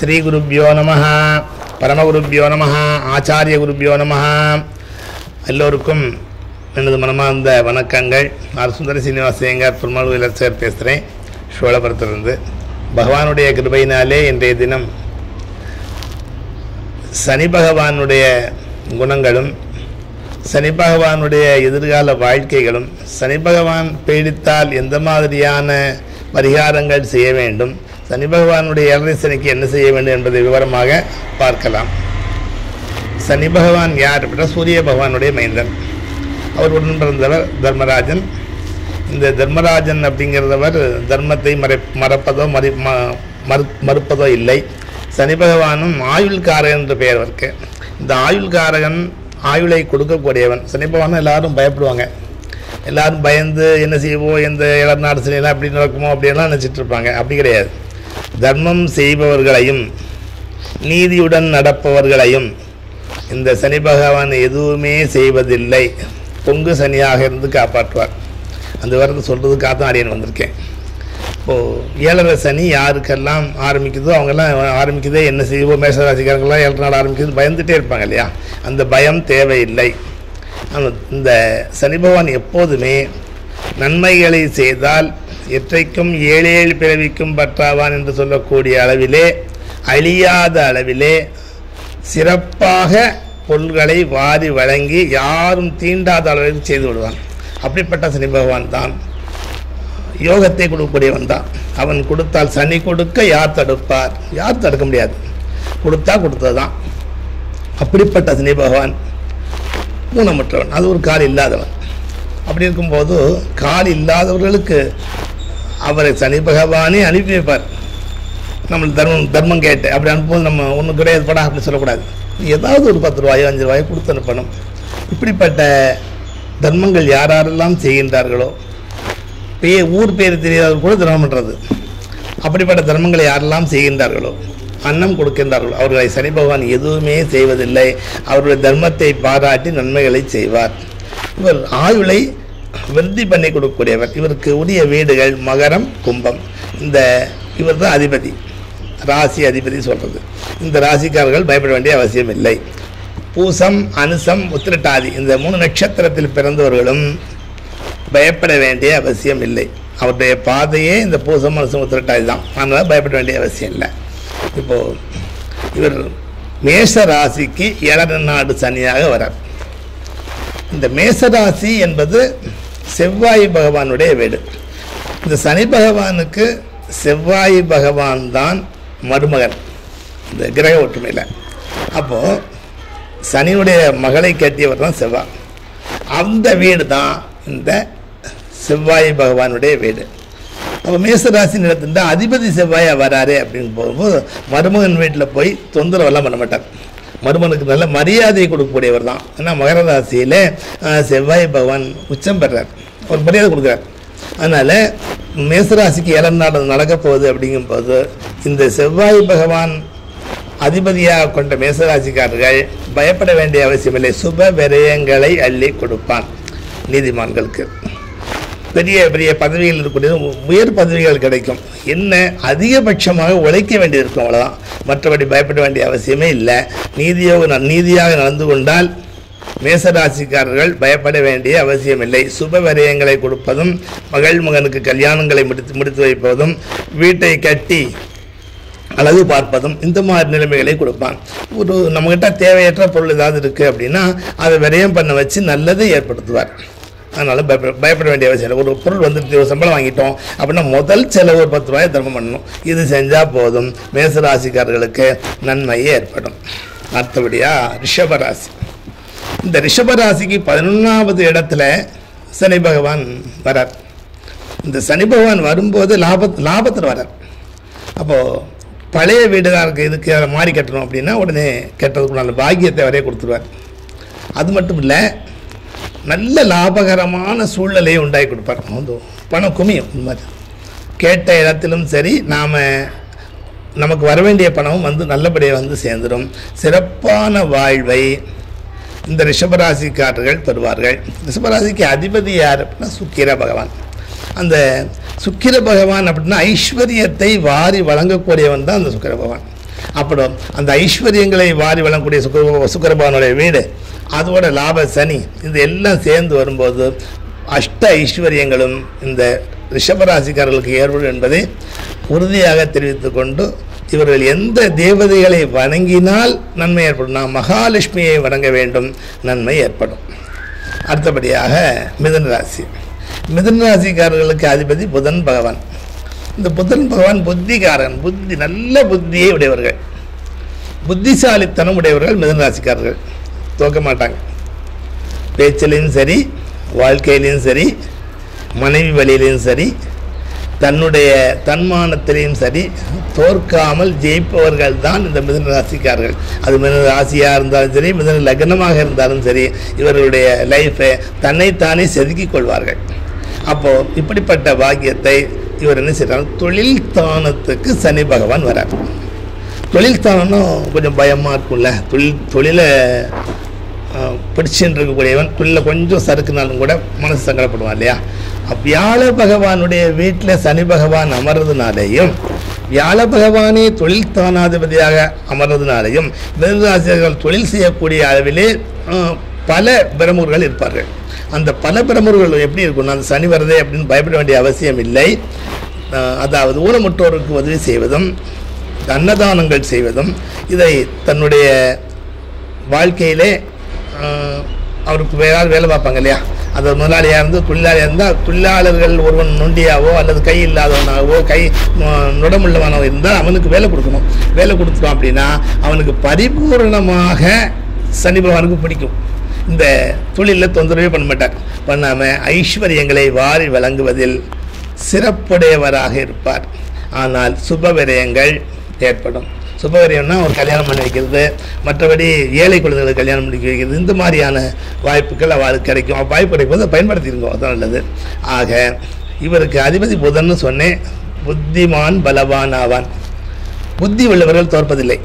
ஸ்ரீ குருப்யோ நமஹ, பரமகுருப்யோ நமஹ, ஆச்சாரிய குருப்யோ நமஹ. எல்லோருக்கும் எனது மனமார்ந்த வணக்கங்கள். நான் சுந்தர சீனிவாசையங்கார் பெருமாள் இலட்சகர் பேசுகிறேன், சோழபுரத்திலிருந்து. பகவானுடைய கிருபையினாலே இன்றைய தினம் சனி பகவானுடைய குணங்களும் சனி பகவானுடைய எதிர்கால வாழ்க்கைகளும், சனி பகவான் பீடித்தால் எந்த மாதிரியான பரிகாரங்கள் செய்ய வேண்டும், சனி பகவானுடைய ஏழரை சனிக்கு என்ன செய்ய வேண்டும் என்பதை விவரமாக பார்க்கலாம். சனி பகவான் யார் அப்படின்னா சூரிய பகவானுடைய மைந்தன். அவர் உடன் பிறந்தவர் தர்மராஜன். இந்த தர்மராஜன் அப்படிங்கிறவர் தர்மத்தை மறப்பதோ மறுப்பதோ இல்லை. சனி பகவானும் ஆயுள்காரகன் என்று பெயர் இருக்கு. இந்த ஆயுள்காரகன் ஆயுளை கொடுக்கக்கூடியவன். சனி பகவான் எல்லாரும் பயப்படுவாங்க. எல்லாரும் பயந்து என்ன செய்வோம், எந்த இளநாடு சனியெல்லாம் அப்படி நடக்குமோ அப்படின்லாம் நினச்சிட்டு இருப்பாங்க. அப்படி கிடையாது. தர்மம் செய்பவர்களையும் நீதியுடன் நடப்பவர்களையும் இந்த சனி பகவான் எதுவுமே செய்வதில்லை. பொங்கு சனியாக இருந்து காப்பாற்றுவார். அந்த வாரத்தை சொல்கிறதுக்காக தான் அரியன் வந்திருக்கேன். இப்போது ஏழரை சனி யாருக்கெல்லாம் ஆரம்பிக்குதோ அவங்கெல்லாம் ஆரம்பிக்குதே என்ன செய்வோம், மேஷராசிக்காரங்களாம் 7 நாள் ஆரம்பிக்குது பயந்துகிட்டே இருப்பாங்க இல்லையா. அந்த பயம் தேவையில்லை. இந்த சனி பகவான் எப்போதுமே நன்மைகளை செய்தால் எற்றைக்கும் 7 பிறவிக்கும் பற்றாவான் என்று சொல்லக்கூடிய அளவிலே, அழியாத அளவிலே சிறப்பாக பொருள்களை வாரி வழங்கி யாரும் தீண்டாத அளவிற்கு செய்து விடுவான். அப்படிப்பட்ட சனி பகவான் தான் யோகத்தை கொடுக்கக்கூடியவன் தான். அவன் கொடுத்தால் சனி கொடுக்க யார் தடுப்பார்? யார் தடுக்க முடியாது. கொடுத்தா கொடுத்தது தான். அப்படிப்பட்ட சனி பகவான் ஊனமுற்றவன், அது ஒரு கால் இல்லாதவன். அப்படி இருக்கும்போது கால் இல்லாதவர்களுக்கு அவரை சனி பகவானே அனுப்பி வைப்பார். நம்ம தர்மம் கேட்டு அப்படி அனுப்பும்போது நம்ம ஒன்றும் கிடையாது படா அப்படி சொல்லக்கூடாது. ஏதாவது ஒரு 10 ரூபாயோ 5 ரூபாயோ கொடுத்து அனுப்பணும். இப்படிப்பட்ட தர்மங்கள் யாரெல்லாம் செய்கின்றார்களோ, ஊர் பேர் தெரியாதவர்கள் கூட தர்மம் பண்ணுறது, அப்படிப்பட்ட தர்மங்களை யாரெல்லாம் செய்கின்றார்களோ, அன்னம் கொடுக்கின்றார்களோ, அவர்களை சனி பகவான் எதுவுமே செய்வதில்லை. அவருடைய தர்மத்தை பாராட்டி நன்மைகளை செய்வார். இவர் ஆயுளை விருத்தி பண்ணி கொடுக்கக்கூடியவர். இவருக்கு உரிய வீடுகள் மகரம், கும்பம். இவர் தான் அதிபதி, ராசி அதிபதி சொல்கிறது. இந்த ராசிக்காரர்கள் பயப்பட வேண்டிய அவசியம் இல்லை. பூசம், அனுசம், உத்திரட்டாதி இந்த 3 நட்சத்திரத்தில் பிறந்தவர்களும் பயப்பட வேண்டிய அவசியம் இல்லை. அவருடைய பாதையே இந்த பூசம், அனுசம், உத்திரட்டாதி தான். அதனால் பயப்பட வேண்டிய அவசியம் இல்லை. இப்போது இவர் மேஷ ராசிக்கு 7 நாடு சனியாக வரார். இந்த மேசராசி என்பது செவ்வாய் பகவானுடைய வீடு. இந்த சனி பகவானுக்கு செவ்வாய் பகவான் தான் மருமகன் இந்த கிரக ஒற்றுமையில். அப்போது சனியுடைய மகளை கட்டியவர் தான் செவ்வாய். அந்த வீடு தான் இந்த செவ்வாய் பகவானுடைய வீடு. அப்போ மேசராசி நிலத்தின் அதிபதி செவ்வாயை வராரு அப்படின்னு போகும்போது மருமகன் வீட்டில் போய் தொந்தரவெல்லாம் பண்ண மாட்டார். மருமகனுக்கு நல்ல மரியாதையை கொடுக்கக்கூடியவர் தான். ஏன்னா மகர ராசியில் செவ்வாய் பகவான் உச்சம் பெறார், ஒரு மரியாதை கொடுக்குறார். அதனால் மேசராசிக்கு 7 நாள் நடக்க போகுது அப்படிங்கும்போது இந்த செவ்வாய் பகவான் அதிபதியாக கொண்ட மேசராசிக்காரர்கள் பயப்பட வேண்டிய அவசியமில்லை. சுப விரயங்களை அள்ளி கொடுப்பான். நீதிமான்களுக்கு பெரிய பெரிய பதவிகள் இருக்கக்கூடிய உயர் பதவிகள் கிடைக்கும். என்ன அதிகபட்சமாக உழைக்க வேண்டியிருக்கும், அவ்வளோதான். மற்றபடி பயப்பட வேண்டிய அவசியமே இல்லை. நீதியாக நடந்து கொண்டால் மேசராசிக்காரர்கள் பயப்பட வேண்டிய அவசியமில்லை. சுப விரயங்களை கொடுப்பதும், மகனுக்கு கல்யாணங்களை முடித்து வைப்பதும், வீட்டை கட்டி அழகு பார்ப்பதும், இந்த மாதிரி நிலைமைகளை கொடுப்பான். ஒரு நம்மகிட்ட தேவையற்ற பொருள் ஏதாவது இருக்குது அப்படின்னா அதை விரயம் பண்ண வச்சு நல்லதை ஏற்படுத்துவார். அதனால் பயப்பட வேண்டிய அவசியம் இல்லை. ஒரு பொருள் வந்துட்டு சம்பளம் வாங்கிட்டோம் அப்படின்னா முதல் செலவு ஒரு 10 ரூபாயை தர்மம் பண்ணணும். இது செஞ்சால் போதும், மேசராசிக்காரர்களுக்கு நன்மையே ஏற்படும். அடுத்தபடியாக ரிஷபராசி. இந்த ரிஷபராசிக்கு 11வது இடத்துல சனி பகவான் வரார். இந்த சனி பகவான் வரும்போது லாபத்தில் வரார். அப்போது பழைய வீடுகாருக்கு இதுக்கு மாறி கட்டணும் அப்படின்னா உடனே கட்டுறதுக்குள்ள பாக்கியத்தை வரைய கொடுத்துருவார். அது மட்டும் இல்லை, நல்ல லாபகரமான சூழ்நிலையை உண்டாக்கி கொடுப்பார். பணம் குமியும். இந்த மாதிரி கேட்ட இடத்திலும் சரி, நமக்கு வர வேண்டிய பணமும் நல்லபடியாக சேர்ந்துடும். சிறப்பான வாழ்வை இந்த ரிஷபராசிக்காரர்கள் பெறுவார்கள். ரிஷபராசிக்கு அதிபதி யார் அப்படின்னா சுக்கிர பகவான். அந்த சுக்கிர பகவான் அப்படின்னா ஐஸ்வர்யத்தை வாரி வழங்கக்கூடியவன் தான் அந்த சுக்கிர பகவான். அப்புறம் அந்த ஐஸ்வர்யங்களை வாரி வழங்கக்கூடிய சுக்கிரபகவானுடைய வீடு, அதோட லாப சனி, இது எல்லாம் சேர்ந்து வரும்போது அஷ்ட ஐஸ்வர்யங்களும் இந்த ரிஷபராசிக்காரர்களுக்கு ஏற்படும் என்பதை உறுதியாக தெரிவித்துக் கொண்டு, இவர்கள் எந்த தேவதைகளை வணங்கினால் நன்மை ஏற்படும், நாம் மகாலட்சுமியை வணங்க வேண்டும், நன்மை ஏற்படும். அடுத்தபடியாக மிதுன ராசி. மிதுன ராசிக்காரர்களுக்கு அதிபதி புதன் பகவான். இந்த புதன் பகவான் புத்திகாரன், நல்ல புத்தியை உடையவர்கள், புத்திசாலித்தனம் உடையவர்கள் மிதுன ராசிக்காரர்கள். தோக்க மாட்டாங்க, பேச்சிலையும் சரி, வாழ்க்கையிலையும் சரி, மனைவி வழியிலையும் சரி, தன்னுடைய தன்மானத்திலையும் சரி, தோற்காமல் ஜெயிப்பவர்கள் தான் இந்த மிதுன ராசிக்காரர்கள். அது மிதுன ராசியாக இருந்தாலும் சரி, மிதுன லக்னமாக இருந்தாலும் சரி, இவர்களுடைய லைஃப்பை தன்னைத்தானே செதுக்கிக் கொள்வார்கள். அப்போது இப்படிப்பட்ட பாக்கியத்தை இவர் என்ன செய்கிறார், தொழில் ஸ்தானத்துக்கு சனி பகவான் வரார். தொழில் ஸ்தானம்னா கொஞ்சம் பயமாக இருக்கும்ல, தொழிலை பிடிச்சுன்னு இருக்கக்கூடியவன் தொழிலில் கொஞ்சம் சறுக்குனாலும் கூட மனசு சங்கடப்படுவான் இல்லையா. வியாழ பகவானுடைய வீட்டில் சனி பகவான் அமர்றதுனாலேயும், வியாழ பகவானே தொழில் ஸ்தானாதிபதியாக அமர்றதுனாலேயும் மிதுனராசிகள் தொழில் செய்யக்கூடிய அளவிலே பல பிரமுகர்கள் இருப்பார்கள். அந்த பல பிரமுகர்கள் எப்படி இருக்கும்னா, அந்த சனி வருதே அப்படின்னு பயப்பட வேண்டிய அவசியம் இல்லை. அதாவது ஊனமுற்றோருக்கு உதவி செய்வதும், அன்னதானங்கள் செய்வதும், இதை தன்னுடைய வாழ்க்கையிலே அவருக்கு வேலை பார்ப்பாங்க இல்லையா, அது முதலாளியாக இருந்து தொழிலாளியாக இருந்தால், தொழிலாளர்கள் ஒருவன் நொண்டியாவோ அல்லது கை இல்லாதவனாகவோ கை நுடமுள்ளவனாகவோ இருந்தால் அவனுக்கு வேலை கொடுக்கணும். வேலை கொடுத்துட்டோம் அப்படின்னா அவனுக்கு பரிபூர்ணமாக சனி பகவானுக்கு பிடிக்கும். இந்த தொழிலில் தொந்தரவே பண்ண மாட்டார். பண்ணாமல் ஐஸ்வர்யங்களை வாரி வழங்குவதில் சிறப்புடையவராக இருப்பார். ஆனால் சுபவிரயங்கள் ஏற்படும். சுபவிரயம்னா ஒரு கல்யாணம் பண்ணி வைக்கிறது, மற்றபடி ஏழை குழந்தைகளை கல்யாணம் பண்ணி வைக்கிறது, இந்த மாதிரியான வாய்ப்புகள் அவளுக்கு கிடைக்கும். வாய்ப்பு கிடைக்கும் போது பயன்படுத்திருங்க, அதுதான் நல்லது. ஆக இவருக்கு அதிபதி புதன்னு சொன்னேன். புத்திமான் பலவான் ஆவான். புத்தி உள்ளவர்கள் தோற்பதில்லை.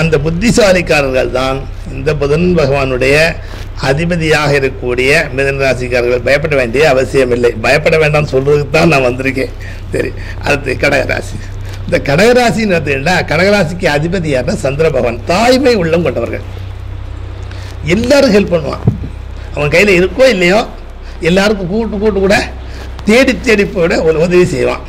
அந்த புத்திசாலிக்காரர்கள் தான் இந்த புதன் பகவானுடைய அதிபதியாக இருக்கக்கூடிய மிதுன ராசிக்காரர்கள். பயப்பட வேண்டிய அவசியம் இல்லை. பயப்பட வேண்டாம்னு சொல்றதுக்கு தான் நான் வந்திருக்கேன். சரி, அடுத்து கடகராசி. இந்த கடகராசின்னு எடுத்துக்கிட்டா, கடகராசிக்கு அதிபதி யாருன்னா சந்திர பகவான். தாய்மை உள்ளம் கொண்டவர்கள், எல்லாரும் ஹெல்ப் பண்ணுவான். அவன் கையில் இருக்கோ இல்லையோ எல்லாருக்கும் கூட்டு கூட தேடி போட ஒரு உதவி செய்வான்.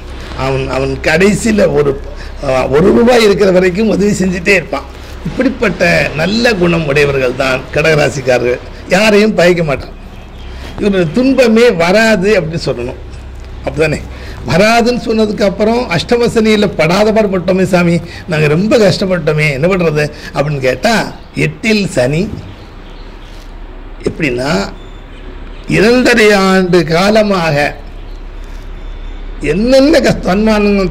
அவன் கடைசியில் ஒரு ரூபாய் இருக்கிற வரைக்கும் உதவி செஞ்சுட்டே இருப்பான். இப்படிப்பட்ட நல்ல குணம் உடையவர்கள் தான் கடகராசிக்காரர்கள். யாரையும் பயக்க மாட்டான். இவர் துன்பமே வராது அப்படின்னு சொல்லணும். அப்படிதானே? வராதுன்னு சொன்னதுக்கு அப்புறம் அஷ்டமசனியில் படாத பாடுபட்டோமே சாமி, நாங்கள் ரொம்ப கஷ்டப்பட்டோமே, என்ன பண்ணுறது அப்படின்னு கேட்டால், 8ல் சனி. எப்படின்னா 2.5 ஆண்டு காலமாக என்னென்ன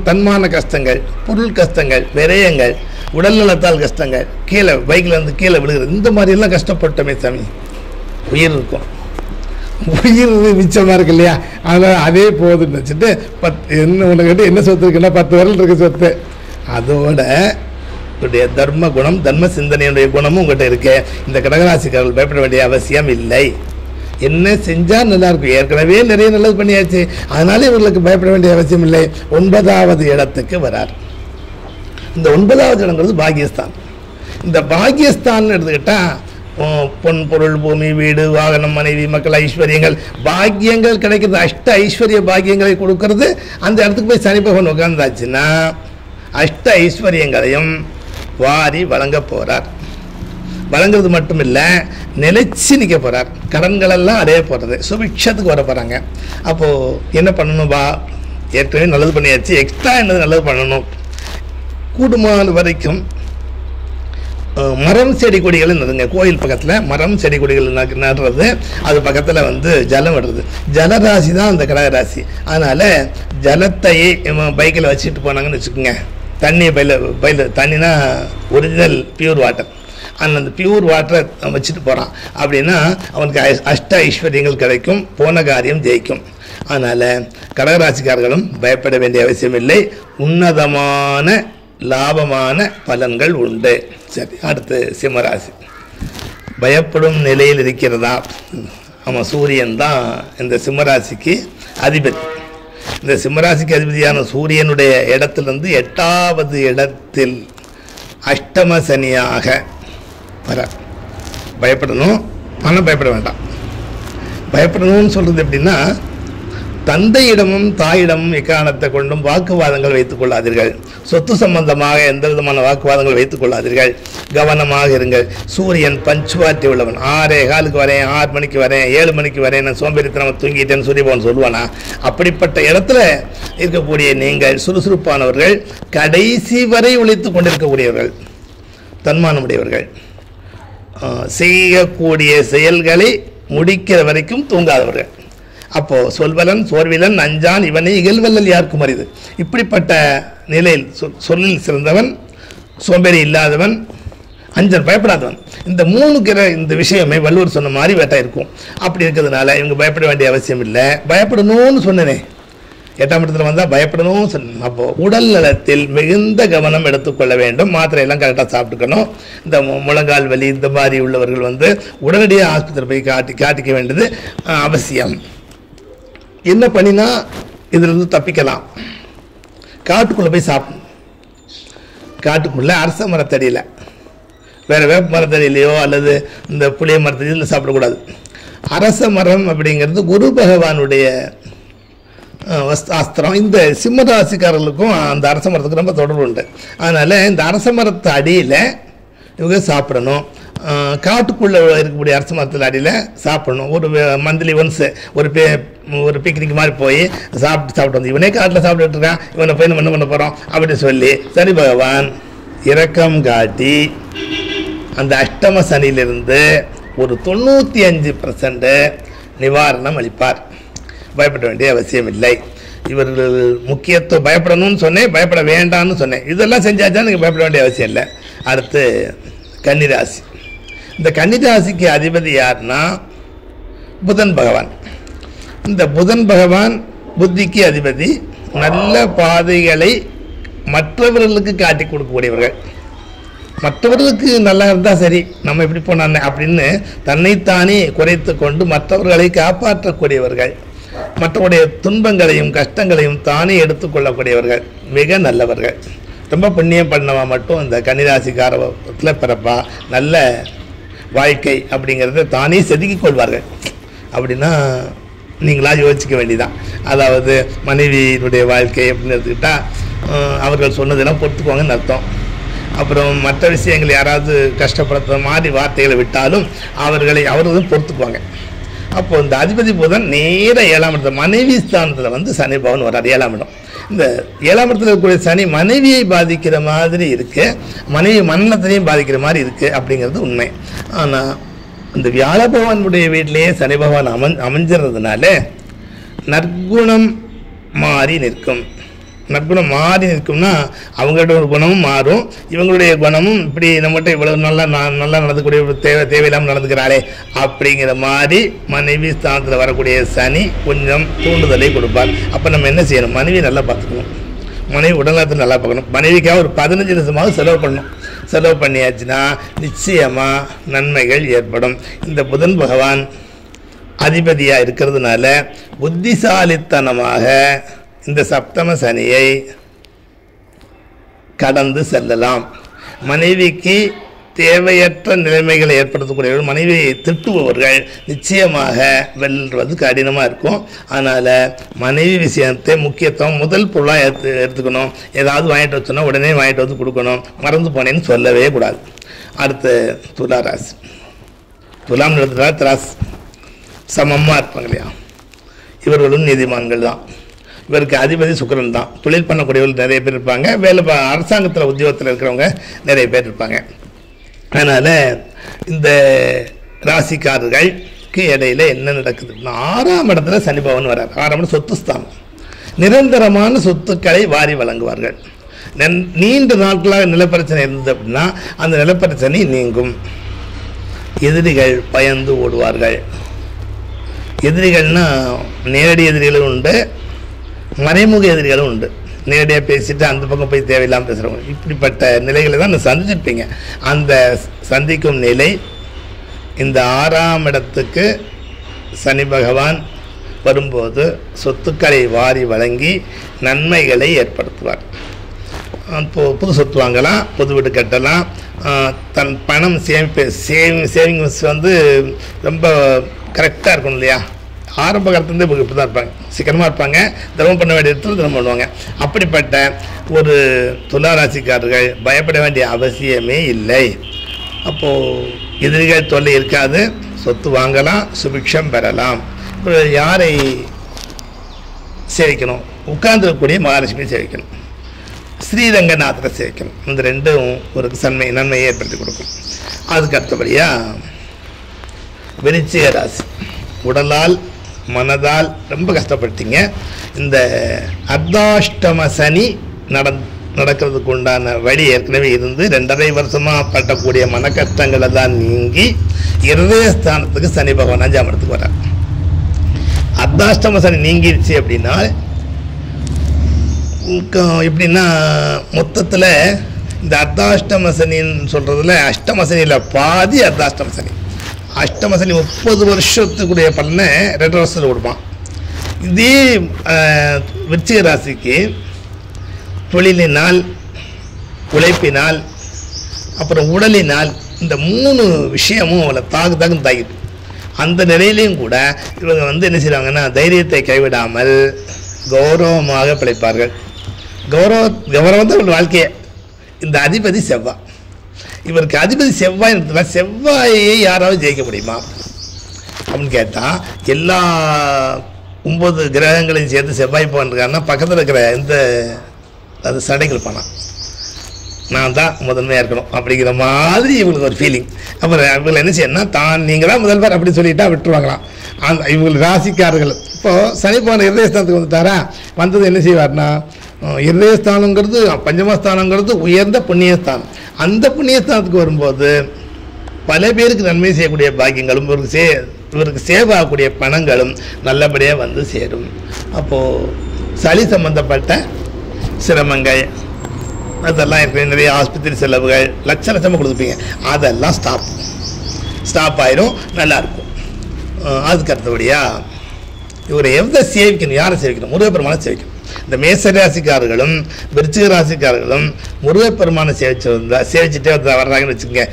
தன்மான கஷ்டங்கள், பொருள் கஷ்டங்கள், விரயங்கள், உடல்நலத்தால் கஷ்டங்கள், கீழே பைக்கில் இருந்து கீழே விழுகிறது, இந்த மாதிரியெல்லாம் கஷ்டப்பட்டோமே சாமி. உயிர் இருக்கும், உயிர் மிச்சமாக இருக்கு இல்லையா, அதனால் அதே போதுன்னு வச்சுட்டு உனக்கிட்ட என்ன சொத்து இருக்குன்னா 10 விரல் இருக்க சொத்து. அதோட உடைய தர்ம குணம், தர்ம சிந்தனையுடைய குணமும் உங்கள்கிட்ட இருக்கு. இந்த கடகராசிக்காரர்கள் பயப்பட வேண்டிய அவசியம் இல்லை. என்ன செஞ்சால் நல்லாயிருக்கும், ஏற்கனவே நிறைய நல்லது பண்ணியாச்சு, அதனால இவர்களுக்கு பயப்பட வேண்டிய அவசியம் இல்லை. 9வது இடத்துக்கு வரார். இந்த 9வது இடங்கிறது பாக்கியஸ்தான். இந்த பாக்கியஸ்தான் எடுத்துக்கிட்டால் பொன் பொருள் பூமி வீடு வாகனம் மனைவி மக்கள் ஐஸ்வர்யங்கள் பாக்கியங்கள் கிடைக்கிறது. அஷ்ட ஐஸ்வர்ய பாக்கியங்களை கொடுக்கறது. அந்த இடத்துக்கு போய் சனி பகவான் உட்கார்ந்தாச்சுன்னா அஷ்ட ஐஸ்வர்யங்களையும் வாரி வழங்க போகிறார். வழங்குறது மட்டும் இல்லை, நிலைச்சி நிற்க போகிறார். கடன்களெல்லாம் அடைய போகிறது, சுபிக்ஷத்துக்கு வர போகிறாங்க. அப்போது என்ன பண்ணணும், ஏற்கனவே நல்லது பண்ணியாச்சு, எக்ஸ்ட்ரா என்னது நல்லது பண்ணணும். கூடுமான வரைக்கும் மரம் செடி கொடிகள் நடுங்க. கோயில் பக்கத்தில் மரம் செடி கொடிகள் நடுறது, அது பக்கத்தில் ஜலம் விடுறது. ஜலராசி தான் அந்த கடகராசி. அதனால் ஜலத்தையே பைக்கில் வச்சுட்டு போனாங்கன்னு வச்சுக்கோங்க. தண்ணியை பையில் தண்ணினா ஒரிஜினல் பியூர் வாட்டர், அந்த பியூர் வாட்டரை வச்சுட்டு போகிறான் அப்படின்னா அவனுக்கு அஷ்ட ஐஸ்வர்யங்கள் கிடைக்கும், போன காரியம் ஜெயிக்கும். அதனால் கடகராசிக்காரர்களும் பயப்பட வேண்டிய அவசியம் இல்லை. உன்னதமான லாபமான பலன்கள் உண்டு. சரி, அடுத்து சிம்மராசி. பயப்படும் நிலையில் இருக்கிறதா? ஆமாம், சூரியன் தான் இந்த சிம்மராசிக்கு அதிபதி. இந்த சிம்மராசிக்கு அதிபதியான சூரியனுடைய இடத்திலிருந்து 8வது இடத்தில் அஷ்டம சனியாக வர பயப்படணும். ஆனால் பயப்பட வேண்டாம். பயப்படணும்னு சொல்கிறது எப்படின்னா, தந்தையிடமும் தாயிடமும் எக்காரணத்தை கொண்டும் வாக்குவாதங்கள் வைத்துக் கொள்ளாதீர்கள். சொத்து சம்பந்தமாக எந்த விதமான வாக்குவாதங்கள் வைத்துக் கொள்ளாதீர்கள். கவனமாக இருங்கள். சூரியன் பஞ்சுவாட்டி உள்ளவன். 6:15 வரேன், 6 மணிக்கு வரேன், 7 மணிக்கு வரேன், நான் சோம்பேறித்தனம் தூங்கிட்டேன்னு சூரியபவன் சொல்லுவானா? அப்படிப்பட்ட இடத்துல இருக்கக்கூடிய நீங்கள் சுறுசுறுப்பானவர்கள், கடைசி வரை உழைத்து கொண்டிருக்கக்கூடியவர்கள், தன்மானமுடையவர்கள், செய்யக்கூடிய செயல்களை முடிக்கிற வரைக்கும் தூங்காதவர்கள். அப்போது சொல்வலன் சோர்விலன் அஞ்சான் இவனை இகழ்வல்லல் யாருக்கும் அரிது. இப்படிப்பட்ட நிலையில் சொல்லில் சிறந்தவன், சோம்பேறி இல்லாதவன், அஞ்சன் பயப்படாதவன். இந்த 3 இந்த விஷயமே வள்ளுவர் சொன்ன மாதிரி வேட்டா இருக்கும். அப்படி இருக்கிறதுனால இவங்க பயப்பட வேண்டிய அவசியம் இல்லை. பயப்படணும்னு சொன்னேனே, 8ஆம் இடத்துல வந்தால் பயப்படணும்னு சொன்னேன். அப்போது உடல் நலத்தில் மிகுந்த கவனம் எடுத்துக்கொள்ள வேண்டும். மாத்திரையெல்லாம் கரெக்டாக சாப்பிட்டுக்கணும். இந்த முழங்கால் வலி இந்த மாதிரி உள்ளவர்கள் உடனடியாக ஆஸ்பத்திரி போய் காட்டிக்க வேண்டியது அவசியம். என்ன பண்ணினா இதிலிருந்து தப்பிக்கலாம்? காட்டுக்குள்ளே போய் சாப்பிடணும். காட்டுக்குள்ளே அரச மரத்தடியில், வேறு வேப்ப மரத்தடியிலையோ அல்லது இந்த புளிய மரத்தடியில் சாப்பிடக்கூடாது. அரச மரம் அப்படிங்கிறது குரு பகவானுடைய அஸ்திரம். இந்த சிம்மராசிக்காரர்களுக்கும் அந்த அரச மரத்துக்கு ரொம்ப தொடர்பு உண்டு. அதனால் இந்த அரச மரத்து அடியில் இவங்க சாப்பிடணும். காட்டுக்குள்ளே இருக்கக்கூடிய அரச மரத்தில் அடியில் சாப்பிடணும். ஒரு மந்த்லி ஒன்ஸ் ஒரு பிக்னிக் மாதிரி போய் சாப்பிட்டு வந்து, இவனே காட்டில் சாப்பிட்டுட்டு இருக்கான், இவனை போய் நம்ம என்ன பண்ண போகிறோம் அப்படின்னு சொல்லி சனி பகவான் இரக்கம் காட்டி அந்த அஷ்டம சனியிலிருந்து ஒரு 95% நிவாரணம் அளிப்பார். பயப்பட வேண்டிய அவசியம் இல்லை. இவர்கள் முக்கியத்துவம் பயப்படணும்னு சொன்னேன், பயப்பட வேண்டாம்னு சொன்னேன். இதெல்லாம் செஞ்சாச்சா நீங்கள் பயப்பட வேண்டிய அவசியம் இல்லை. அடுத்து கன்னிராசி. இந்த கன்னிராசிக்கு அதிபதி யாருன்னா புதன் பகவான். இந்த புதன் பகவான் புத்திக்கு அதிபதி. நல்ல பாதைகளை மற்றவர்களுக்கு காட்டி கொடுக்கக்கூடியவர்கள். மற்றவர்களுக்கு நல்லா இருந்தால் சரி, நம்ம எப்படி போனானே அப்படின்னு தன்னைத்தானே குறைத்து கொண்டு மற்றவர்களை காப்பாற்றக்கூடியவர்கள், மற்றவருடைய துன்பங்களையும் கஷ்டங்களையும் தானே எடுத்துக்கொள்ளக்கூடியவர்கள், மிக நல்லவர்கள். ரொம்ப புண்ணியம் பண்ணவா மட்டும் இந்த கன்னிராசிக்காரத்தில் பிறப்பா நல்ல வாழ்க்கை அப்படிங்கிறத தானே செதுக்கிக் கொள்வார்கள். அப்படின்னா நீங்களாக யோசிக்க வேண்டியதான். அதாவது மனைவியினுடைய வாழ்க்கை அப்படின்னு எடுத்துக்கிட்டால் அவர்கள் சொன்னதெல்லாம் பொறுத்துக்குவாங்கன்னு அர்த்தம். அப்புறம் மற்ற விஷயங்கள் யாராவது கஷ்டப்படுத்த மாதிரி வார்த்தைகளை விட்டாலும் அவர்களும் பொறுத்துக்குவாங்க. அப்போது இந்த அதிபதி புதன் நேர 7ஆம் இடத்துல மனைவி ஸ்தானத்தில் சனி பவன் வராது. 7ஆம் இடம். இந்த 7ஆம் இடத்துல இருக்கக்கூடிய சனி மனைவியை பாதிக்கிற மாதிரி இருக்குது, மனைவி மன்னத்திலையும் பாதிக்கிற மாதிரி இருக்குது அப்படிங்கிறது உண்மை. ஆனால் இந்த வியாழ பகவானுடைய வீட்டிலேயே சனி பகவான் அமைஞ்சிறதுனால நற்குணம் மாறி நிற்கும். நற்குணம் மாறி நிற்கும்னா அவங்களோட ஒரு குணமும் மாறும், இவங்களுடைய குணமும் இப்படி நம்மகிட்ட இவ்வளவு நல்லா நடந்துக்கூடிய தேவையில்லாமல் நடந்துக்கிறாளே அப்படிங்கிற மாதிரி மனைவி ஸ்தானத்தில் வரக்கூடிய சனி கொஞ்சம் தூண்டுதலை கொடுப்பார். அப்போ நம்ம என்ன செய்யணும்? மனைவி நல்லா பார்த்துக்கணும், மனைவி உடல்நலத்தை நல்லா பார்க்கணும். மனைவிக்காக ஒரு 15 லட்சமாவது செலவு பண்ணணும். செலவு பண்ணியாச்சுன்னா நிச்சயமாக நன்மைகள் ஏற்படும். இந்த புதன் பகவான் அதிபதியாக இருக்கிறதுனால புத்திசாலித்தனமாக இந்த சப்தம சனியை கடந்து செல்லலாம். மனைவிக்கு தேவையற்ற நிலைமைகளை ஏற்படுத்தக்கூடியவர்கள், மனைவியை திட்டுபவர்கள் நிச்சயமாக வெல்வது கடினமாக இருக்கும். அதனால் மனைவி விஷயத்தை முக்கியத்துவம் முதல் பொருளாக எடுத்துக்கணும். ஏதாவது வாங்கிட்டு வச்சோன்னா உடனே வாங்கிட்டு வந்து கொடுக்கணும். மறந்து போனேன்னு சொல்லவே கூடாது. அடுத்து துலா ராசி. துலாம் எடுத்துட்டா திராஸ் சமமாக இருப்பாங்க இல்லையா? இவர்களும் நீதிமான்கள் தான். இவருக்கு அதிபதி சுக்கிரன் தான். தொழில் பண்ணக்கூடியவர்கள் நிறைய பேர் இருப்பாங்க, அரசாங்கத்தில் உத்தியோகத்தில் இருக்கிறவங்க நிறைய பேர் இருப்பாங்க. அதனால் இந்த ராசிக்காரர்களுக்கு இடையில என்ன நடக்குதுன்னா 6ஆம் இடத்துல சனி பகவான் வரார். 6ஆம் இடம் சொத்து ஸ்தானம். நிரந்தரமான சொத்துக்களை வாரி வழங்குவார்கள். நீண்ட நாட்களாக நிலப்பிரச்சனை இருந்தது அப்படின்னா அந்த நிலப்பிரச்சனை நீங்கும். எதிரிகள் பயந்து ஓடுவார்கள். எதிரிகள்னா நேரடி எதிரிகளும் உண்டு, மறைமுக எதிரிகளும் உண்டு. நேரடியாக பேசிட்டு அந்த பக்கம் போய் தேவையில்லாமல் பேசுகிறவங்க, இப்படிப்பட்ட நிலைகளை தான் சந்திச்சிருப்பீங்க. அந்த சந்திக்கும் நிலை இந்த 6ஆம் இடத்துக்கு சனி பகவான் வரும்போது சொத்துக்களை வாரி வழங்கி நன்மைகளை ஏற்படுத்துவார். புது சொத்து வாங்கலாம், புது வீடு கட்டலாம், தன் பணம் சேவிங்ஸ் வந்து ரொம்ப கரெக்டாக இருக்கணும் இல்லையா. ஆரம்ப காலத்துலேருந்து இப்போ இப்படி தான் இருப்பாங்க, சிக்கனமாக இருப்பாங்க, திரவம் பண்ண வேண்டிய இடத்துல திரவம் பண்ணுவாங்க. அப்படிப்பட்ட ஒரு துளாராசிக்காரர்கள் பயப்பட வேண்டிய அவசியமே இல்லை. அப்போது எதிரிகள் தொல்லை இருக்காது, சொத்து வாங்கலாம், சுபிக்ஷம் பெறலாம். இப்போ யாரை சேவிக்கணும்? உட்கார்ந்துருக்கக்கூடிய மகாலட்சுமியை சேவிக்கணும், ஸ்ரீரங்கநாதரை சேவிக்கணும். இந்த ரெண்டும் ஒரு நன்மையை ஏற்படுத்தி கொடுக்கும். அதுக்கு அடுத்தபடியாக விருச்சிக ராசி, உடலால் மனதால் ரொம்ப கஷ்டப்பட்டீங்க. இந்த அர்த்தாஷ்டம சனி நடக்கிறதுக்கு உண்டான வழி ஏற்கனவே இருந்து 2.5 வருஷமாக பட்டக்கூடிய மன கஷ்டங்களை தான் நீங்கி இருதயஸ்தானத்துக்கு சனி பகவான் 5ஆம் இடத்துக்கு வரார். அர்த்தாஷ்டம சனி நீங்கிருச்சு அப்படின்னா எப்படின்னா மொத்தத்தில் இந்த அர்த்தாஷ்டம சனின்னு சொல்கிறதுல அஷ்டம சனியில் பாதி அர்த்தாஷ்டம சனி. அஷ்டம சனி 30 வருஷத்துக்குடைய பலனை 2 வருஷத்தில் கொடுப்பான். இதே விருச்சிக ராசிக்கு தொழிலினால், உழைப்பினால், அப்புறம் உடலினால், இந்த 3 விஷயமும் அவளை தாக்குன்னு தாக்கிட்டு அந்த நிலையிலையும் கூட இவங்க வந்து என்ன செய்வாங்கன்னா தைரியத்தை கைவிடாமல் கௌரவமாக பிழைப்பார்கள். கௌரவம் தான் வாழ்க்கையை. இந்த அதிபதி செவ்வாய், இவருக்கு அதிபதி செவ்வாய், செவ்வாயை யாராவது ஜெயிக்க முடியுமா அப்படின்னு கேட்டால் எல்லா 9 கிரகங்களையும் சேர்த்து செவ்வாய் போன்றிருக்காருன்னா பக்கத்தில் இருக்கிற அது சடைகள் பண்ணான், நான் தான் முதன்மையாக இருக்கணும் அப்படிங்கிற மாதிரி இவங்களுக்கு ஒரு ஃபீலிங். அப்புறம் இவங்களை என்ன செய்யணும்னா நீங்கள் தான் முதல்வர் அப்படின்னு சொல்லிட்டா விட்டுருவாங்களாம். இவங்க ராசிக்காரர்கள் இப்போது சனி போன இருதயஸ்தானத்துக்கு வந்துட்டாரா, வந்தது என்ன செய்வார்னா, இருதயஸ்தானங்கிறது பஞ்சமஸ்தானங்கிறது உயர்ந்த புண்ணியஸ்தானம். அந்த புண்ணியஸ்தானத்துக்கு வரும்போது பல பேருக்கு நன்மை செய்யக்கூடிய பாக்கியங்களும் இவருக்கு சேவ் ஆகக்கூடிய பணங்களும் நல்லபடியாக வந்து சேரும். அப்போது சளி சம்பந்தப்பட்ட சிரமங்கள் அதெல்லாம் இருக்கு, நிறைய ஆஸ்பத்திரி செலவுகள் லட்சமாக கொடுத்துப்பீங்க, அதெல்லாம் ஸ்டாப் ஆயிரும், நல்லாயிருக்கும். அதுக்கு அடுத்தபடியாக இவரை எந்த சேவிக்கணும், யாரை சேவிக்கணும்? முருகப்பெருமானை சேவிக்கணும். இந்த மேச ராசிக்காரர்களும் விருச்சிக ராசிக்காரர்களும் முருகப்பெருமானை சேவிச்சுட்டே வர்றாங்கன்னு வச்சுக்கோங்க.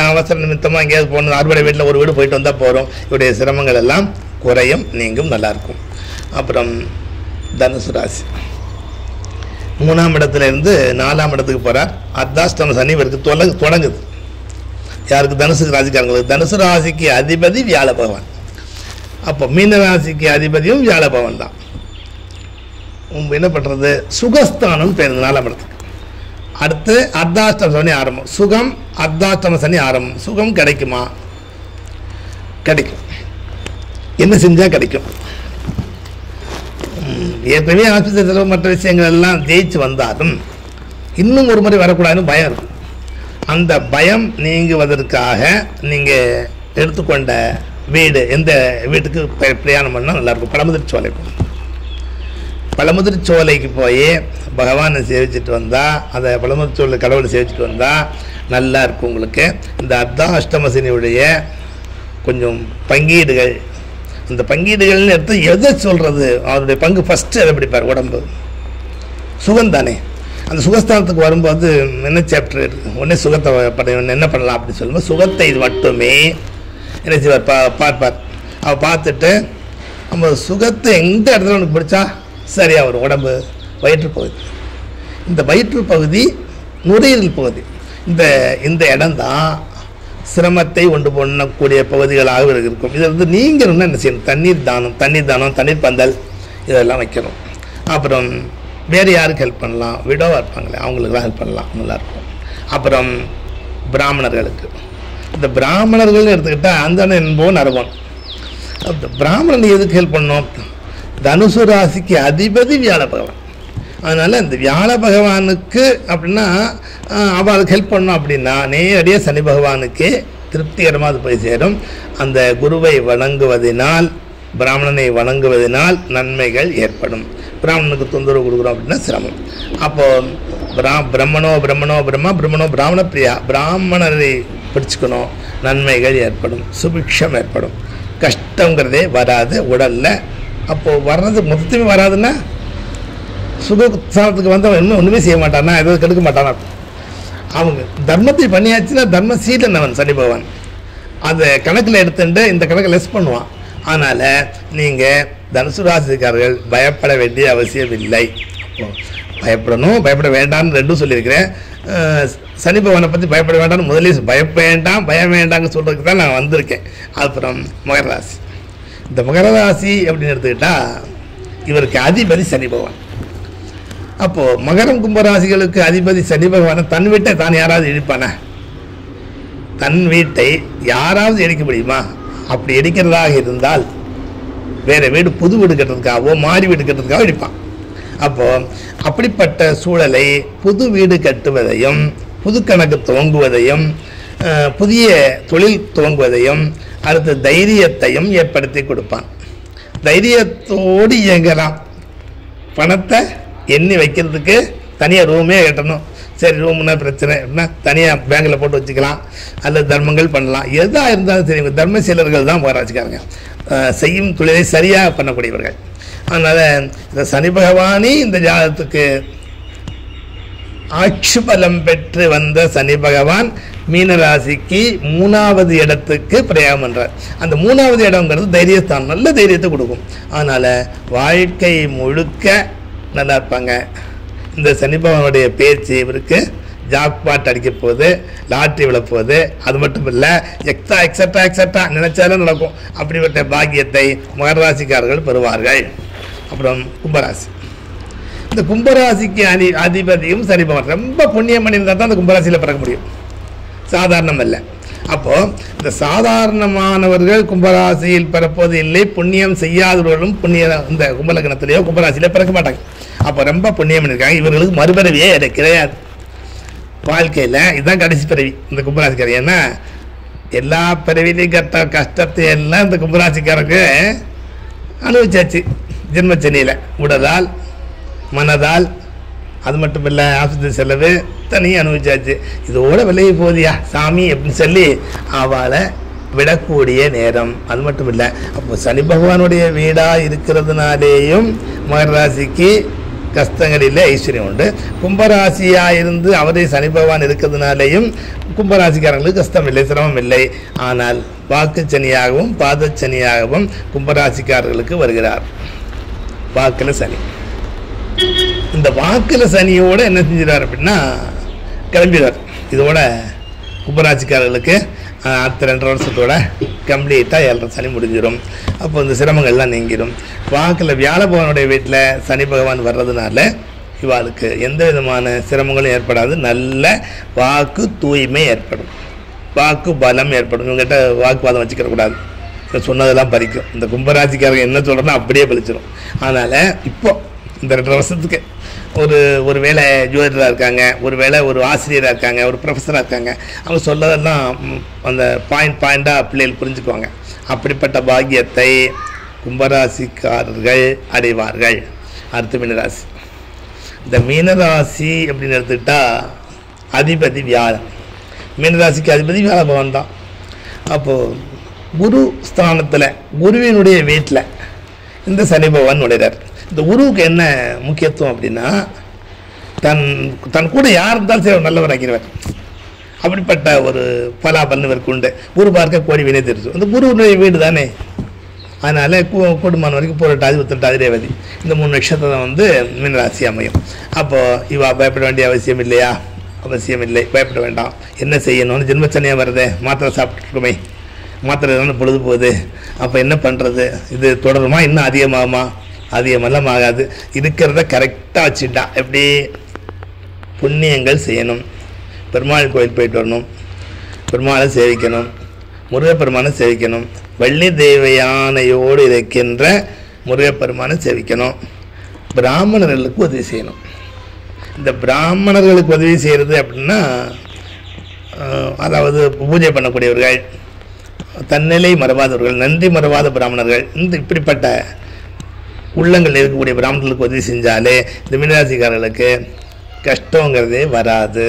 அவசர நிமித்தமாக எங்கேயாவது போகணும், அறுவடை வீட்டில் ஒரு வீடு போயிட்டு வந்தால் போகிறோம், இவருடைய சிரமங்கள் எல்லாம் குறையும், நீங்கும், நல்லாயிருக்கும். அப்புறம் தனுசு ராசி 3ஆம் இடத்துல இருந்து 4ஆம் இடத்துக்கு போகிறார். அர்த்தாஷ்டம சனி இவருக்கு தொடங்குது. யாருக்கு? தனுசு ராசிக்காரங்களுக்கு. தனுசு ராசிக்கு அதிபதி வியாழ பகவான். அப்போ மீன ராசிக்கு அதிபதியும் வியாழ பகவான் தான். என்ன பண்ணுறது? சுகஸ்தானம் பேர் 4ஆம் இடத்துக்கு. அடுத்து அர்த்தாஷ்டம சனி ஆரம்பம். சுகம் அர்த்தாஷ்டம சனி ஆரம்பம். சுகம் கிடைக்குமா? கிடைக்கும். என்ன செஞ்சால் கிடைக்கும்? ஏற்கனவே ஆஸ்பத்திரி செலவு மற்ற விஷயங்கள் எல்லாம் ஜெயிச்சு வந்தாலும் இன்னும் ஒரு முறை வரக்கூடாதுன்னு பயம் இருக்கும். அந்த பயம் நீங்குவதற்காக நீங்கள் எடுத்துக்கொண்ட வீடு, எந்த வீட்டுக்கு பிரயாணம் பண்ணால் நல்லாயிருக்கும்? பழமுதிர்ச்சோலை போகணும். பழமுதிர்ச்சோலைக்கு போய் பகவானை சேவிச்சுட்டு வந்தால், அதை பழமுதிர்ச்சோலை கடவுளை சேவிச்சுட்டு வந்தால் நல்லா இருக்கும் உங்களுக்கு. இந்த அர்த்தாஷ்டம சனியுடைய கொஞ்சம் பங்கீடுகள், அந்த பங்கீடுகள்னு எடுத்து எதை சொல்கிறது? அவருடைய பங்கு ஃபஸ்ட்டு அதை பிடிப்பார். உடம்பு சுகம் தானே. அந்த சுகஸ்தானத்துக்கு வரும்போது என்ன சாப்டர் இருக்குது? உடனே சுகத்தை என்ன பண்ணலாம் அப்படின்னு சொல்லும்போது சுகத்தை இது மட்டுமே என்ன செய்வார்? பார்ப்பார். அவள் பார்த்துட்டு நம்ம சுகத்தை எந்த இடத்துல உனக்கு பிடிச்சா சரியாக வரும்? உடம்பு வயிற்றுப்பகுதி. இந்த வயிற்றுப்பகுதி நுரையீரல் பகுதி. இந்த இடம்தான் சிரமத்தை உண்டு பண்ணக்கூடிய பகுதிகளாக இருக்கும். இதை வந்து நீங்கள் என்ன செய்யணும்? தண்ணீர் தானம், தண்ணீர் பந்தல் இதெல்லாம் வைக்கணும். அப்புறம் வேறு யாருக்கு ஹெல்ப் பண்ணலாம்? விடோவாக இருப்பாங்களே அவங்களுக்குலாம் ஹெல்ப் பண்ணலாம், நல்லாயிருக்கும். அப்புறம் பிராமணர்களுக்கு, இந்த பிராமணர்கள்னு எடுத்துக்கிட்டால் அந்த என்போன் அரவன். அந்த பிராமணன் எதுக்கு ஹெல்ப் பண்ணோம்? தனுசு ராசிக்கு அதிபதி வியாழ பகவான். அதனால் இந்த வியாழ பகவானுக்கு அப்படின்னா அவளுக்கு ஹெல்ப் பண்ணோம் அப்படின்னா நேரடியாக சனி பகவானுக்கு திருப்திகரமாக அது போய் சேரும். அந்த குருவை வணங்குவதனால், பிராமணனை வணங்குவதனால் நன்மைகள் ஏற்படும். பிராமணனுக்கு தொந்தரவு கொடுக்குறோம் அப்படின்னா சிரமம். அப்போது பிரம்மனோ பிராமண பிரியா, பிராமணரை பிடிச்சிக்கணும், நன்மைகள் ஏற்படும், சுபிக்ஷம் ஏற்படும், கஷ்டங்கிறதே வராது உடலில். அப்போது வர்றது மொத்தமே வராதுன்னா சுகஸ்தானத்துக்கு வந்தவன் இன்னும் ஒன்றுமே செய்ய மாட்டானா, எதுவும் கெடுக்க மாட்டானா. அவங்க தர்மத்தை பண்ணியாச்சுன்னா தர்மசீலன் அவன் சனி பகவான். அதை கணக்கில் எடுத்துட்டு இந்த கணக்கை லெஸ் பண்ணுவான். அதனால் நீங்கள் தனுசு ராசிக்காரர்கள் பயப்பட வேண்டிய அவசியம் இல்லை. பயப்படணும், பயப்பட வேண்டாம்னு ரெண்டும் சொல்லியிருக்கிறேன். சனி பகவானை பற்றி பயப்பட வேண்டாம்னு முதலே பயம் வேண்டாங்க சொல்கிறதுக்கு தான் நான் வந்திருக்கேன். அப்புறம் மகர ராசி. இந்த மகர ராசி அப்படின்னு எடுத்துக்கிட்டால் இவருக்கு அதிபதி சனி பகவான். அப்போது மகரம் கும்பராசிகளுக்கு அதிபதி சனி பகவானை தன் வீட்டை தான் யாராவது இடிப்பானா? தன் வீட்டை யாராவது இடிக்க முடியுமா? அப்படி இடிக்கிறதாக இருந்தால் வேறு வீடு புது வீடு கட்டுறதுக்காகவோ மாறி வீடு கட்டுறதுக்காக இடிப்பான். அப்போது அப்படிப்பட்ட சூழலை புது வீடு கட்டுவதையும் புது கணக்கு துவங்குவதையும் புதிய தொழில் துவங்குவதையும் அடுத்த தைரியத்தையும் ஏற்படுத்தி கொடுப்பான். தைரியத்தோடு இயங்கலாம். பணத்தை எண்ணி வைக்கிறதுக்கு தனியாக ரூமே கட்டணும். சரி, ரூம்னா பிரச்சனை அப்படின்னா தனியாக பேங்கில் போட்டு வச்சுக்கலாம், அல்லது தர்மங்கள் பண்ணலாம். எதாக இருந்தாலும் சரி, தர்மசீலர்கள் தான் மகராசிக்காரங்க. செய்யும் தொழிலை சரியாக பண்ணக்கூடியவர்கள். அதனால் இந்த சனி பகவானே இந்த ஜாதகத்துக்கு ஆட்சி பலம் பெற்று வந்த சனி பகவான் மீனராசிக்கு 3வது இடத்துக்கு பிரயாணம் பண்ணுறார். அந்த 3வது இடங்கிறது தைரியஸ்தானம், நல்ல தைரியத்தை கொடுக்கும். அதனால் வாழ்க்கை முழுக்க நல்லா இருப்பாங்க. இந்த சனி பகவானுடைய பேச்சு இவருக்கு ஜாக்பாட் அடிக்க போகுது, லாட்ரி விழப்போகுது. அது மட்டும் இல்லை, எக்ஸட்ரா நினைச்சாலும் நடக்கும். அப்படிப்பட்ட பாக்கியத்தை மகராசிக்காரர்கள் பெறுவார்கள். அப்புறம் கும்பராசி. இந்த கும்பராசிக்கு அதிபதியும் சனி பகவான். ரொம்ப புண்ணியம் பண்ணியிருந்தால் தான் அந்த கும்பராசியில் பிறக்க முடியும், சாதாரணம் இல்லை. அப்போது இந்த சாதாரணமானவர்கள் கும்பராசியில் பிறப்பது இல்லை. புண்ணியம் செய்யாதவர்களும் இந்த கும்பலக்கணத்திலேயோ கும்பராசியிலே பிறக்க மாட்டாங்க. அப்போ ரொம்ப புண்ணியம் பண்ணியிருக்காங்க. இவர்களுக்கு மறுபிறவியே கிடையாது வாழ்க்கையில். இதுதான் கடைசி பிறவி இந்த கும்பராசிக்காரர். ஏன்னா எல்லா பிறவிலையும் கஷ்டத்தை எல்லாம் இந்த கும்பராசிக்காரருக்கு அனுபவிச்சாச்சு. ஜென்மச்சனியில் உடலால் மனதால், அது மட்டும் இல்லை ஆஸ்பத்திரி செலவு தனியாக அனுபவிச்சாச்சு. இதோட விலகி போதியா சாமி அப்படின்னு சொல்லி அவளை விடக்கூடிய நேரம். அது மட்டும் இல்லை, அப்போ சனி பகவானுடைய வீடாக இருக்கிறதுனாலேயும் மகர ராசிக்கு கஷ்டங்களில் ஐஸ்வர்யம் உண்டு. கும்பராசியாக இருந்து அவரே சனி பகவான் இருக்கிறதுனாலேயும் கும்பராசிக்காரங்களுக்கு கஷ்டம் இல்லை, சிரமம் இல்லை. ஆனால் வாக்குச்சனியாகவும் பாதச்சனியாகவும் கும்பராசிக்காரர்களுக்கு வருகிறார். வாக்கில் சனி. இந்த வாக்கில் சனியோடு என்ன செஞ்சிடார் அப்படின்னா கிளம்பிடுவார். இதோட கும்பராசிக்காரர்களுக்கு அடுத்த 2 வருஷத்தோட கம்ப்ளீட்டாக 7 சனி முடிஞ்சிடும். அப்போ இந்த சிரமங்கள்லாம் நீங்கிடும். வாக்கில் வியாழ பகவானுடைய வீட்டில் சனி பகவான் வர்றதுனால இவாளுக்கு எந்த விதமான சிரமங்களும் ஏற்படாது. நல்ல வாக்கு தூய்மை ஏற்படும், வாக்கு பலம் ஏற்படும். இவங்ககிட்ட வாக்குவாதம் வச்சுக்கிறக்கூடாது, சொன்னதெல்லாம் பறிக்கும். இந்த கும்பராசிக்காரங்க என்ன சொல்கிறோன்னா அப்படியே பலிச்சிடும். அதனால் இப்போ இந்த 2 வருஷத்துக்கு ஒரு வேளை ஜோதிடராக இருக்காங்க, ஒரு வேளை ஒரு ஆசிரியராக இருக்காங்க, ஒரு ப்ரொஃபஸராக இருக்காங்க. அவங்க சொல்லதெல்லாம் அந்த பாயிண்டாக பிள்ளைகள் புரிஞ்சுக்குவாங்க. அப்படிப்பட்ட பாக்கியத்தை கும்பராசிக்காரர்கள் அடைவார்கள். அடுத்து மீனராசி. இந்த மீனராசி அப்படின்னு எடுத்துக்கிட்டால் அதிபதி வியாழன். மீனராசிக்கு அதிபதி வியாழ பகவான் தான். அப்போது குரு ஸ்தானத்தில் குருவினுடைய வீட்டில் இந்த சனி பகவான் நுழைகிறார். இந்த குருவுக்கு என்ன முக்கியத்துவம் அப்படின்னா தன் கூட யார் இருந்தாலும் சரி நல்லவர் ஆக்கிடுவார். அப்படிப்பட்ட ஒரு பலாபலன் இவருக்கு உண்டு. குரு பார்க்க கோடி வினை தெரிஞ்சு. இந்த குருவுடைய வீடு தானே. அதனால் கூடுமான வரைக்கும் புரட்டாதி உத்திரட்டாதி ரேவதி இந்த 3 நட்சத்திரம் மீனராசி அமையும். அப்போது இவா பயப்பட வேண்டிய அவசியம் இல்லையா? அவசியம் இல்லை, பயப்பட வேண்டாம். என்ன செய்யணும்னு ஜென்மச்சனியாக வருது. மாத்திரை சாப்பிட்டுருக்குமே, மாத்திரை எதாவது பொழுது போகுது. அப்போ என்ன பண்ணுறது? இது தொடருமா? இன்னும் அதிகமாகுமா? அதிகமெல்லாம் ஆகாது. இருக்கிறத கரெக்டாக வச்சுட்டா. எப்படி புண்ணியங்கள் செய்யணும். பெருமாள் கோயில் போயிட்டு வரணும், பெருமாளை சேவிக்கணும், முருகப்பெருமானை சேவிக்கணும், வள்ளி தெய்வ யானையோடு இருக்கின்ற முருகப்பெருமானை சேவிக்கணும், பிராமணர்களுக்கு உதவி செய்யணும். இந்த பிராமணர்களுக்கு உதவி செய்கிறது அப்படின்னா அதாவது பூஜை பண்ணக்கூடியவர்கள், தன்னிலை மறவாதவர்கள், நன்றி மறவாத பிராமணர்கள், இப்படிப்பட்ட உள்ளங்கள் இருக்கக்கூடிய பிராமணர்களுக்கு உதவி செஞ்சாலே இந்த மீனராசிக்காரர்களுக்கு கஷ்டங்கிறதே வராது.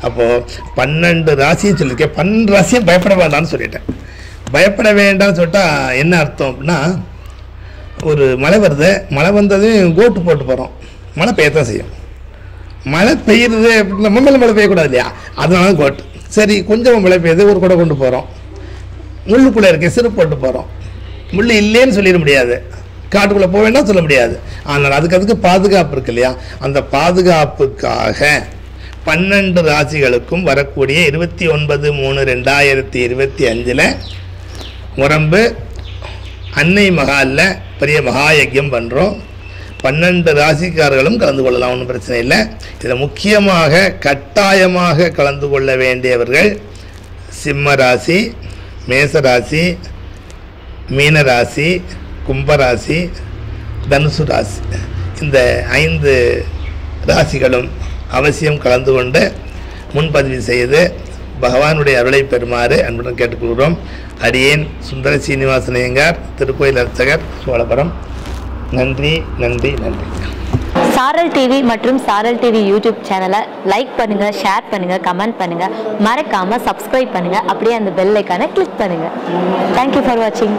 அப்போது 12 ராசியும் சொல்லியிருக்கேன். 12 ராசியும் பயப்பட வேண்டாம்னு சொல்லிட்டேன். பயப்பட வேண்டாம்னு சொல்லிட்டால் என்ன அர்த்தம் அப்படின்னா, ஒரு மழை வருது, மழை வந்ததையும் கோட்டு போட்டு போகிறோம். மழை பெய்யத்தான் செய்யும். மழை பெய்யுறது நம்ம மேலே மழை பெய்யக்கூடாது இல்லையா, அதனால கோட். சரி, கொஞ்சம் மழை பெய்யுது, ஒரு குடை கொண்டு போகிறோம், முள்ளுக்குள்ளே இருக்க சிறு போட்டு போகிறோம். முள் இல்லைன்னு சொல்லிட முடியாது, காட்டுக்குள்ளே போக வேண்டாம் சொல்ல முடியாது. ஆனால் அதுக்கு பாதுகாப்பு இருக்கு இல்லையா, அந்த பாதுகாப்புக்காக 12 ராசிகளுக்கும் வரக்கூடிய 29/3/2025 முரம்பு அன்னை மகாலில் பெரிய மகாயஜ்யம் பண்ணுறோம். 12 ராசிக்காரர்களும் கலந்து கொள்ளலாம், ஒன்றும் பிரச்சனை இல்லை. இதில் முக்கியமாக கட்டாயமாக கலந்து கொள்ள வேண்டியவர்கள் சிம்ம ராசி, மேசராசி, மீனராசி, கும்பராசி, தனுசு ராசி. இந்த 5 ராசிகளும் அவசியம் கலந்து கொண்டு முன்பதிவு செய்து பகவானுடைய அருளை பெறுமாறு அன்புடன் கேட்டுக்கொள்கிறோம். அடியேன் சுந்தர சீனிவாசன் ஐயங்கார், திருக்கோயில் அர்ச்சகர், சோழபுரம். நன்றி நன்றி நன்றி. சாரல் டிவி மற்றும் சாரல் டிவி யூடியூப் சேனலை லைக் பண்ணுங்க, ஷேர் பண்ணுங்க, கமெண்ட் பண்ணுங்க, மறக்காம சப்ஸ்கிரைப் பண்ணுங்க, அப்படியே அந்த பெல் ஐக்கானை கிளிக் பண்ணுங்க. தேங்க்யூ ஃபார் வாட்சிங்.